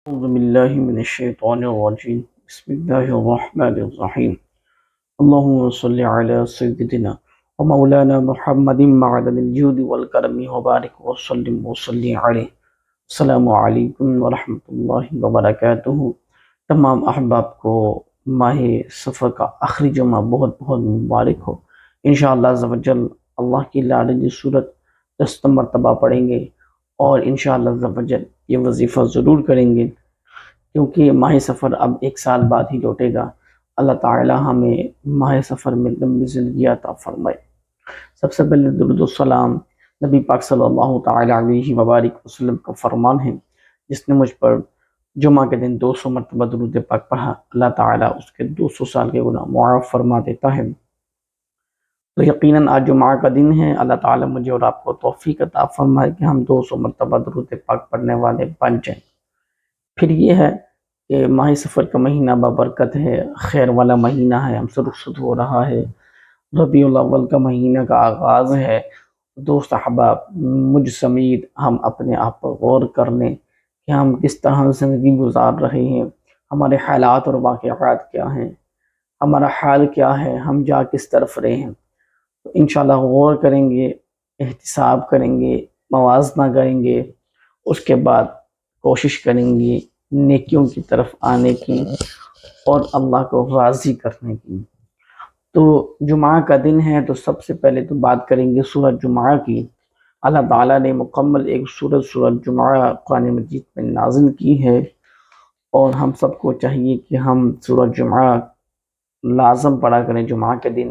أعوذ بالله من الشيطان الرجيم بسم الله الرحمن الرحيم اللهم صل على سيدنا ومولانا محمد معدن الجود والكرم وبارك وسلم عليه السلام علیکم ورحمۃ اللہ وبرکاتہ۔ تمام احباب کو ماہ سفر کا آخری جمعہ بہت بہت مبارک ہو۔ انشاءاللہ عز و جل اللہ کی لاڈلی صورت 10 مرتبہ پڑھیں گے اور انشاءاللہ عز و جل یہ وظیفہ ضرور کریں گے، کیونکہ ماہ سفر اب 1 سال بعد ہی لوٹے گا۔ اللہ تعالی ہمیں ماہ سفر میں لمبی زندگی عطا فرمائے۔ سب سے پہلے درود و سلام نبی پاک صلی اللہ تعالی علیہ وبارک وسلم کا فرمان ہے، جس نے مجھ پر جمعہ کے دن 200 مرتبہ درود پاک پڑھا، اللہ تعالیٰ اس کے 200 سال کے گناہ معاف فرما دیتا ہے۔ تو یقیناً آج جمعہ کا دن ہے، اللہ تعالیٰ مجھے اور آپ کو توفیق عطا فرمائے کہ ہم 200 مرتبہ درود پاک پڑھنے والے بن جائیں۔ پھر یہ ہے کہ ماہ سفر کا مہینہ بابرکت ہے، خیر والا مہینہ ہے، ہم سے رخصت ہو رہا ہے، ربیع الاول کا مہینہ کا آغاز ہے۔ دوست احباب، مجھ سمیت ہم اپنے آپ پر غور کر لیں کہ ہم کس طرح زندگی گزار رہے ہیں، ہمارے حالات اور واقعات کیا ہیں، ہمارا حال کیا ہے، ہم جا کس طرف رہے ہیں۔ تو انشاءاللہ غور کریں گے، احتساب کریں گے، موازنہ کریں گے، اس کے بعد کوشش کریں گے نیکیوں کی طرف آنے کی اور اللہ کو راضی کرنے کی۔ تو جمعہ کا دن ہے تو سب سے پہلے تو بات کریں گے سورۃ جمعہ کی۔ اللہ تعالیٰ نے مکمل ایک سورۃ جمعہ قرآن مجید میں نازل کی ہے، اور ہم سب کو چاہیے کہ ہم سورۃ جمعہ لازم پڑھا کریں جمعہ کے دن،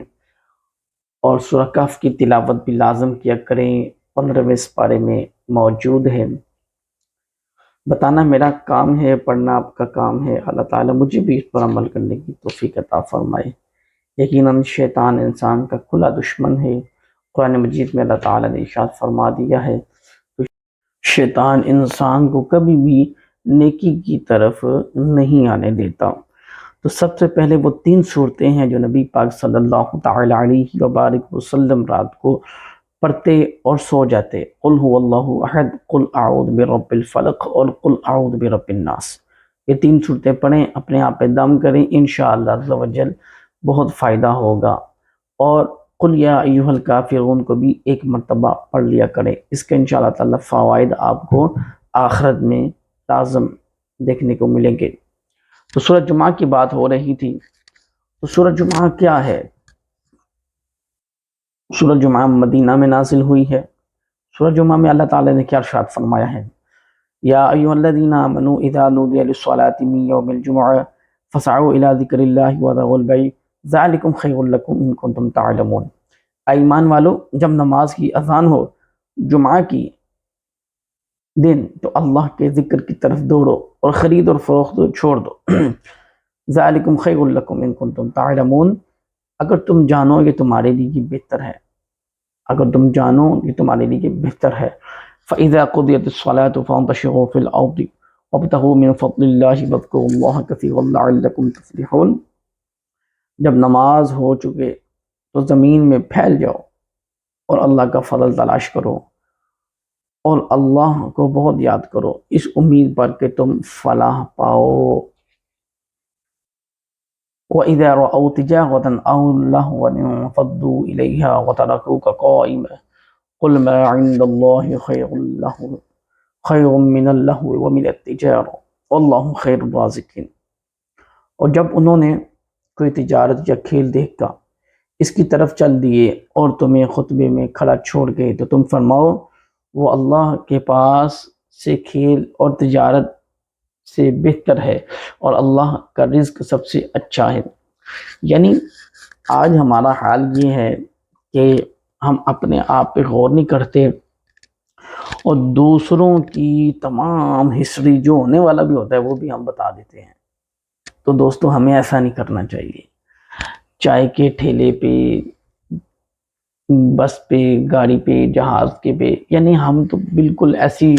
اور سورہ کہف کی تلاوت بھی لازم کیا کریں، 15ویں سپارے میں موجود ہے۔ بتانا میرا کام ہے، پڑھنا آپ کا کام ہے، اللہ تعالیٰ مجھے بھی اس پر عمل کرنے کی توفیق عطا فرمائے۔ یقیناً شیطان انسان کا کھلا دشمن ہے، قرآن مجید میں اللہ تعالیٰ نے ارشاد فرما دیا ہے تو شیطان انسان کو کبھی بھی نیکی کی طرف نہیں آنے دیتا۔ تو سب سے پہلے وہ 3 صورتیں ہیں جو نبی پاک صلی اللہ تعالی علیہ وبارک وسلم رات کو پڑھتے اور سو جاتے، قل هو اللہ احد، قل اعوذ برب الفلق اور قل اعوذ برب الناس۔ یہ 3 صورتیں پڑھیں، اپنے آپ پہ دم کریں، انشاءاللہ عز و جل بہت فائدہ ہوگا۔ اور قل یا ایھا الکافرون کو بھی 1 مرتبہ پڑھ لیا کریں، اس کے انشاءاللہ تعالی فوائد آپ کو آخرت میں لازم دیکھنے کو ملیں گے۔ تو سورۃ جمعہ کی بات ہو رہی تھی، تو سورۃ جمعہ کیا ہے؟ سورۃ جمعہ مدینہ میں نازل ہوئی ہے۔ سورۃ جمعہ میں اللہ تعالیٰ نے کیا ارشاد فرمایا ہے؟ یا ایھا الذین آمنوا اذا نودی للصلاۃ من یوم الجمعہ فاسعوا الی ذکر اللہ وذروا البیع ذلکم خیر لکم ان کنتم تعلمون۔ اے ایمان والو، جب نماز کی اذان ہو جمعہ کی دن تو اللہ کے ذکر کی طرف دوڑو اور خرید اور فروخت چھوڑ دو۔ ذالکم خیر لکم ان کنتم تعلمون، اگر تم جانو یہ تمہارے لیے یہ بہتر ہے، اگر تم جانو یہ تمہارے لیے بہتر ہے۔ فَإِذَا قُضِيَتِ الصَّلَاةُ فَانتَشِرُوا فِي الْأَرْضِ وَابْتَغُوا مِن فَضْلِ اللَّهِ وَاذْكُرُوا اللَّهَ كَثِيرًا لَعَلَّكُمْ تُفْلِحُونَ۔ جب نماز ہو چکے تو زمین میں پھیل جاؤ اور اللہ کا فضل تلاش کرو اور اللہ کو بہت یاد کرو، اس امید پر کہ تم فلاح پاؤ۔ وَإِذَا رَأَوْا تِجَارَةً أَوْ لَهْوًا انفَضُّوا إِلَيْهَا وَتَرَكُوكَ قَائِمًا قُلْ مَا عِندَ اللَّهِ خَيْرٌ مِّنَ اللَّهْوِ وَمِنَ التِّجَارَةِ وَاللَّهُ خَيْرُ الرَّازِقِينَ۔ اور جب انہوں نے کوئی تجارت یا کھیل دیکھا اس کی طرف چل دیے اور تمہیں خطبے میں کھڑا چھوڑ گئے تو تم فرماؤ وہ اللہ کے پاس سے کھیل اور تجارت سے بہتر ہے، اور اللہ کا رزق سب سے اچھا ہے۔ یعنی آج ہمارا حال یہ ہے کہ ہم اپنے آپ پہ غور نہیں کرتے، اور دوسروں کی تمام ہسٹری جو ہونے والا بھی ہوتا ہے وہ بھی ہم بتا دیتے ہیں۔ تو دوستو ہمیں ایسا نہیں کرنا چاہیے۔ چائے کے ٹھیلے پہ، بس پہ، گاڑی پہ، جہاز کے پہ، یعنی ہم تو بالکل ایسی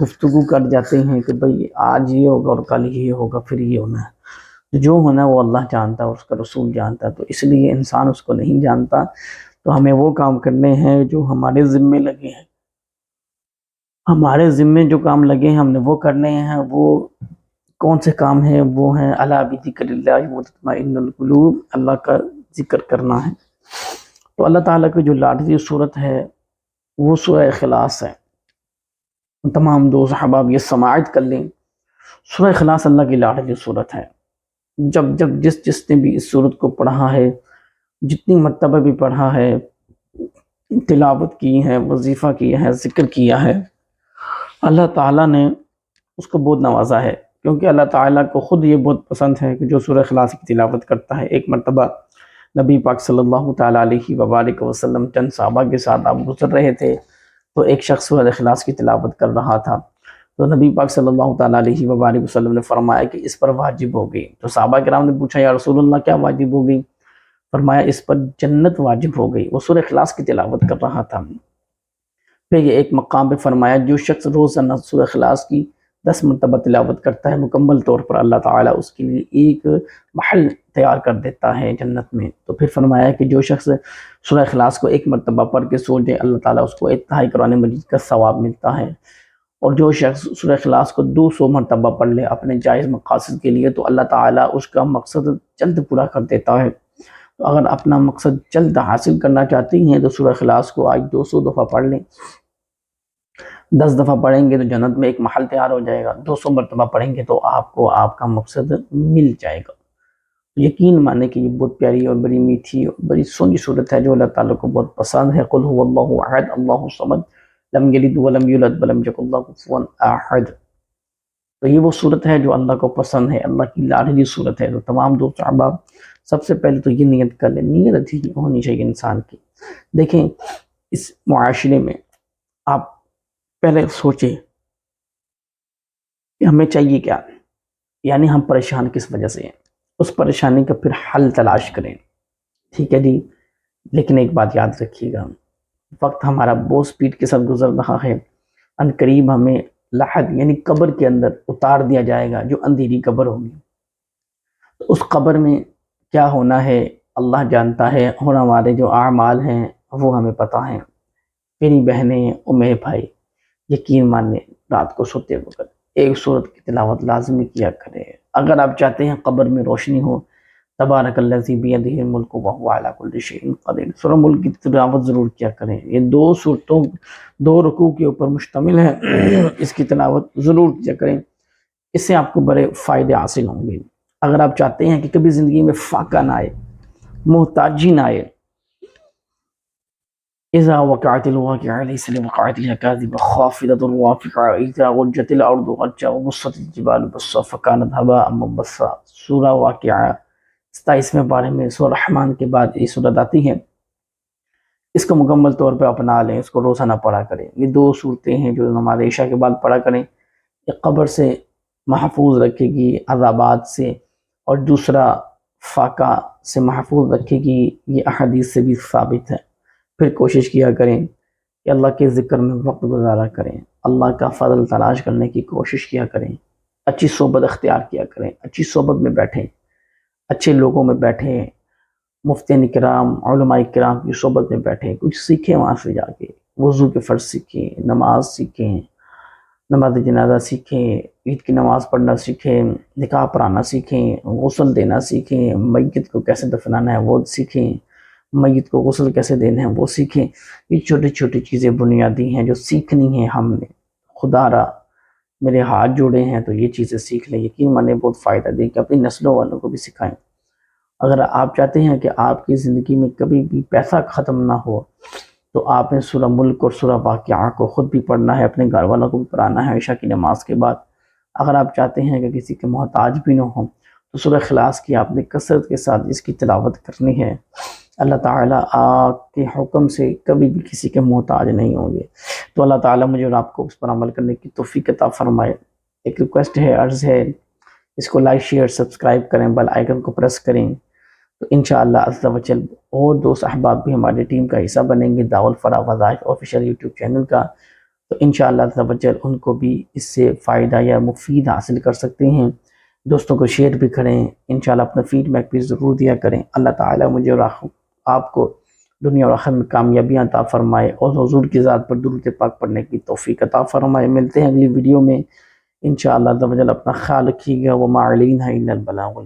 گفتگو کر جاتے ہیں کہ بھئی آج یہ ہوگا اور کل یہ ہوگا، پھر یہ ہونا ہے۔ جو ہونا ہے وہ اللہ جانتا ہے، اس کا رسول جانتا ہے، تو اس لیے انسان اس کو نہیں جانتا۔ تو ہمیں وہ کام کرنے ہیں جو ہمارے ذمے لگے ہیں، ہمارے ذمے جو کام لگے ہیں ہم نے وہ کرنے ہیں۔ وہ کون سے کام ہیں؟ وہ ہیں الا بذکر اللہ وتطمئن القلوب، اللہ کا ذکر کرنا ہے۔ تو اللہ تعالیٰ کی جو لاڈلی صورت ہے وہ سورہ اخلاص ہے۔ تمام دوست احباب یہ سماعت کر لیں، سورہ اخلاص اللہ کی لاڈلی صورت ہے۔ جب جس نے بھی اس صورت کو پڑھا ہے، جتنی مرتبہ بھی پڑھا ہے، تلاوت کی ہے، وظیفہ کیا ہے، ذکر کیا ہے، اللہ تعالیٰ نے اس کو بہت نوازا ہے، کیونکہ اللہ تعالیٰ کو خود یہ بہت پسند ہے کہ جو سورہ اخلاص کی تلاوت کرتا ہے۔ ایک مرتبہ نبی پاک صلی اللہ تعالیٰ علیہ وبارک وسلم چند صحابہ کے ساتھ آپ گزر رہے تھے، تو ایک شخص سورہ اخلاص کی تلاوت کر رہا تھا، تو نبی پاک صلی اللہ تعالیٰ علیہ وبارک وسلم نے فرمایا کہ اس پر واجب ہو گئی۔ تو صحابہ کرام نے پوچھا یا رسول اللہ کیا واجب ہو گئی؟ فرمایا اس پر جنت واجب ہو گئی۔ وہ سورہ اخلاص کی تلاوت کر رہا تھا۔ پھر یہ ایک مقام پہ فرمایا جو شخص روزانہ سورہ اخلاص کی 10 مرتبہ تلاوت کرتا ہے، مکمل طور پر اللہ تعالیٰ اس کے لیے ایک محل تیار کر دیتا ہے جنت میں۔ تو پھر فرمایا کہ جو شخص سورہ اخلاص کو 1 مرتبہ پڑھ کے سو جائے، اللہ تعالیٰ اس کو انتہائی قرآن مجید کا ثواب ملتا ہے، اور جو شخص سورہ اخلاص کو 200 مرتبہ پڑھ لے اپنے جائز مقاصد کے لیے، تو اللہ تعالیٰ اس کا مقصد جلد پورا کر دیتا ہے۔ تو اگر اپنا مقصد جلد حاصل کرنا چاہتی ہیں تو سورہ اخلاص کو آج 200 دفعہ پڑھ لیں۔ 10 دفعہ پڑھیں گے تو جنت میں ایک محل تیار ہو جائے گا، 200 مرتبہ پڑھیں گے تو آپ کو آپ کا مقصد مل جائے گا۔ یقین مانے کہ یہ بہت پیاری اور بڑی میٹھی اور بڑی سونی صورت ہے جو اللہ تعالیٰ کو بہت پسند ہے۔ قل هو اللہ احد اللہ الصمد لم یلد ولم یولد ولم یکن لہ کفوا احد۔ تو یہ وہ صورت ہے جو اللہ کو پسند ہے، اللہ کی لاڈلی صورت ہے۔ تو تمام دوست احباب سب سے پہلے تو یہ نیت کر لیں، نیت اچھی ہونی چاہیے انسان کی۔ دیکھیں اس معاشرے میں آپ پہلے سوچیں کہ ہمیں چاہیے کیا، یعنی ہم پریشان کس وجہ سے ہیں، اس پریشانی کا پھر حل تلاش کریں، ٹھیک ہے جی۔ لیکن ایک بات یاد رکھیے گا، وقت ہمارا بہت سپیڈ کے ساتھ گزر رہا ہے، ان قریب ہمیں لحد یعنی قبر کے اندر اتار دیا جائے گا، جو اندھیری قبر ہوگی۔ تو اس قبر میں کیا ہونا ہے اللہ جانتا ہے، اور ہمارے جو اعمال ہیں وہ ہمیں پتہ ہیں۔ میری بہنیں اور میرے بھائی یقین ماننے رات کو سوتے وقت ایک سورت کی تلاوت لازمی کیا کریں۔ اگر آپ چاہتے ہیں قبر میں روشنی ہو، تبارک الذی بیدہ الملک وہو علی کل شیء قدیر، سورہ ملک کی تلاوت ضرور کیا کریں۔ یہ 2 سورتوں 2 رکوع کے اوپر مشتمل ہے، اس کی تلاوت ضرور کیا کریں، اس سے آپ کو بڑے فائدے حاصل ہوں گے۔ اگر آپ چاہتے ہیں کہ کبھی زندگی میں فاقہ نہ آئے، محتاجی نہ آئے، اذا وقعت الواقعہ لیس لوقعتها کاذبۃ خافضۃ رافعہ اذا رجت الارض رجا وبست الجبال بسا فکانت هباء منبثا۔ سورہ واقعہ 27ویں پارے میں سورہ رحمان کے بعد یہ سورت آتی ہے۔ اس کو مکمل طور پہ اپنا لیں، اس کو روزانہ پڑھا کریں۔ یہ 2 صورتیں ہیں جو نماز عشاء کے بعد پڑھا کریں، یہ قبر سے محفوظ رکھے گی، عذابات سے، اور دوسرا فاقہ سے محفوظ رکھے گی۔ یہ احادیث سے بھی ثابت ہے۔ پھر کوشش کیا کریں کہ اللہ کے ذکر میں وقت گزارا کریں، اللہ کا فضل تلاش کرنے کی کوشش کیا کریں، اچھی صحبت اختیار کیا کریں، اچھی صحبت میں بیٹھیں، اچھے لوگوں میں بیٹھیں، مفتیان کرام علماء کرام کی صحبت میں بیٹھیں، کچھ سیکھیں وہاں سے جا کے، وضو کے فرض سیکھیں، نماز سیکھیں، نماز جنازہ سیکھیں، عید کی نماز پڑھنا سیکھیں، نکاح پڑھانا سیکھیں، غسل دینا سیکھیں، میت کو کیسے دفنانا ہے وہ سیکھیں، میت کو غسل کیسے دینا ہے وہ سیکھیں۔ یہ چھوٹی چھوٹی چیزیں بنیادی ہیں جو سیکھنی ہیں ہم نے۔ خدا را میرے ہاتھ جوڑے ہیں تو یہ چیزیں سیکھ لیں، یقین مانے بہت فائدہ دیں کہ اپنی نسلوں والوں کو بھی سکھائیں۔ اگر آپ چاہتے ہیں کہ آپ کی زندگی میں کبھی بھی پیسہ ختم نہ ہو تو آپ نے سورہ ملک اور سورہ واقعہ کو خود بھی پڑھنا ہے، اپنے گھر والوں کو بھی پڑھانا ہے عشاء کی نماز کے بعد۔ اگر آپ چاہتے ہیں کہ کسی کے محتاج بھی نہ ہوں تو سورہ اخلاص کی آپ نے کثرت کے ساتھ اس کی تلاوت کرنی ہے۔ اللہ تعالیٰ آپ کے حکم سے کبھی بھی کسی کے محتاج نہیں ہوں گے۔ تو اللہ تعالیٰ مجھے اور آپ کو اس پر عمل کرنے کی توفیق عطا فرمائے۔ ایک ریکویسٹ ہے، عرض ہے، اس کو لائک شیئر سبسکرائب کریں، بیل آئیکن کو پریس کریں، تو انشاءاللہ عز و جل اور دوست احباب بھی ہماری ٹیم کا حصہ بنیں گے دعوت الفلاح وظائف آفیشیل یوٹیوب چینل کا، تو انشاءاللہ عز و جل ان کو بھی اس سے فائدہ یا مفید حاصل کر سکتے ہیں۔ دوستوں کو شیئر بھی کریں، انشاءاللہ اپنا فیڈ بیک بھی ضرور دیا کریں۔ اللہ تعالیٰ مجھے اور آپ کو دنیا اور آخرت میں کامیابیاں عطا فرمائے، اور حضور کی ذات پر درود پاک پڑھنے کی توفیق عطا فرمائے۔ ملتے ہیں اگلی ویڈیو میں انشاءاللہ عز و جل اپنا خیال رکھیے گا. وما علینا الا البلاغ.